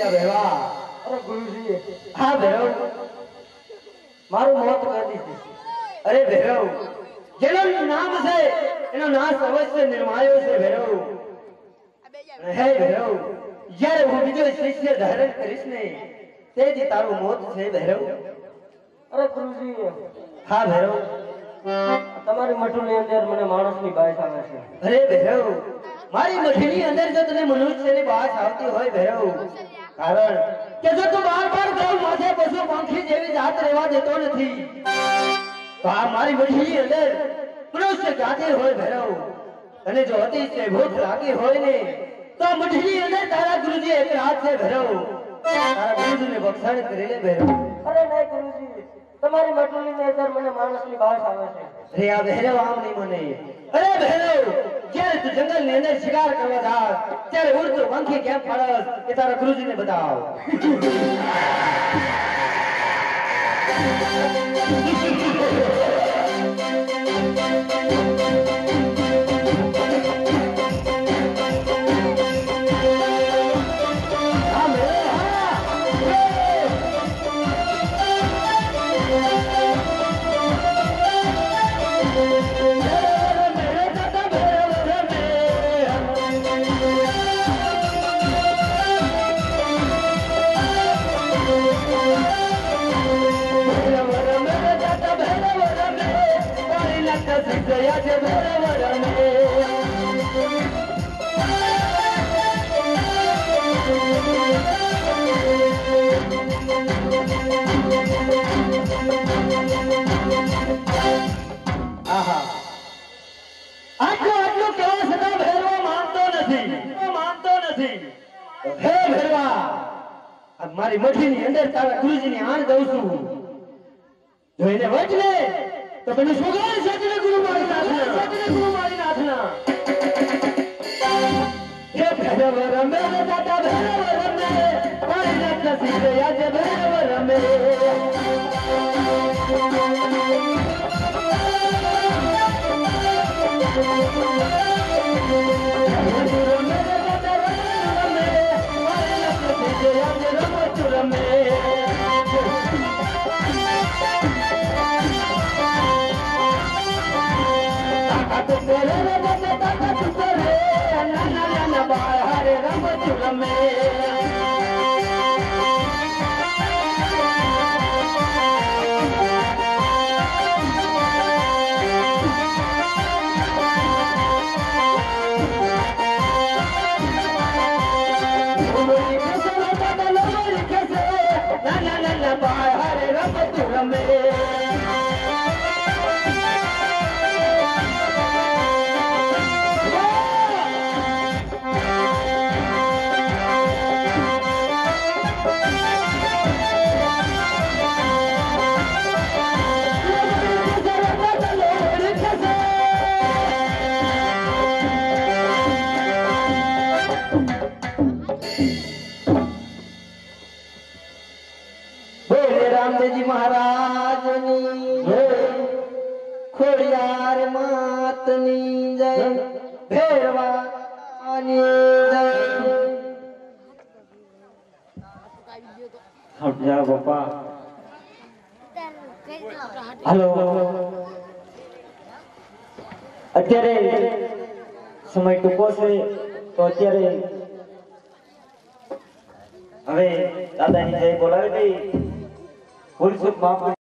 क्या भैरवा? अरे गुरुजी हाँ भैरव मारू मौत कर दी। अरे भैरव जेनो नाम से एनो नाश अवश्य निर्मायो से भैरव है भैरव यार वो बीजो शिष्य धारण करिस ने तेजी तारो मौत से भैरव। अरे गुरुजी हाँ भैरव તમારી મઠુની અંદર મને માણસની બાયસ આવે છે। અરે ભૈરવ મારી મઠીની અંદર જો તને મનુષ્યની બાસ આવતી હોય ભૈરવ કારણ કે જો તું બાર-બાર ગૌ માથે પશુ પંખી જેવી જાત રહેવા દેતો નથી તો આ મારી મઠીની અંદર મનુષ્ય જાતે હોય ભૈરવ અને જો અતિશય ભૂખ લાગી હોય ને તો મઠીની અંદર તારા ગુરુજી એક હાથ છે ભૈરવ તારા ગુરુજીને બક્ષણ કરી લે ભૈરવ। અરે નહીં ગુરુજી તમારી મઠુની અંદર મને માણસની બાયસ આવે છે। अरे आ भैरव आम नहीं मने अरे भैरव જ્યારે તું જંગલ ની અંદર શિકાર કરવા જા ત્યારે ઉડતું પંખી કેમ ફરસ એ તારા ગુરુજી ને બતાવ। મારી મઠીની અંદર તારા ગુરુજીની આણ દઉં છું જોઈને વચ લે તો તને સુગર સજને ગુરુ મારી નાથના હે ભૈરવ રમે દાદા ભૈરવ રમે પાણી નાખતા શીખે આજે ભૈરવ રમે। रामदेव महाराज खोड़ियार मातनी जय भैरवा जय। हट जा बापा हेलो અત્યારે સમય ટૂંકો છે તો અત્યારે હવે દાદાની જય બોલાવી દઈ। પુરુષોત્તમ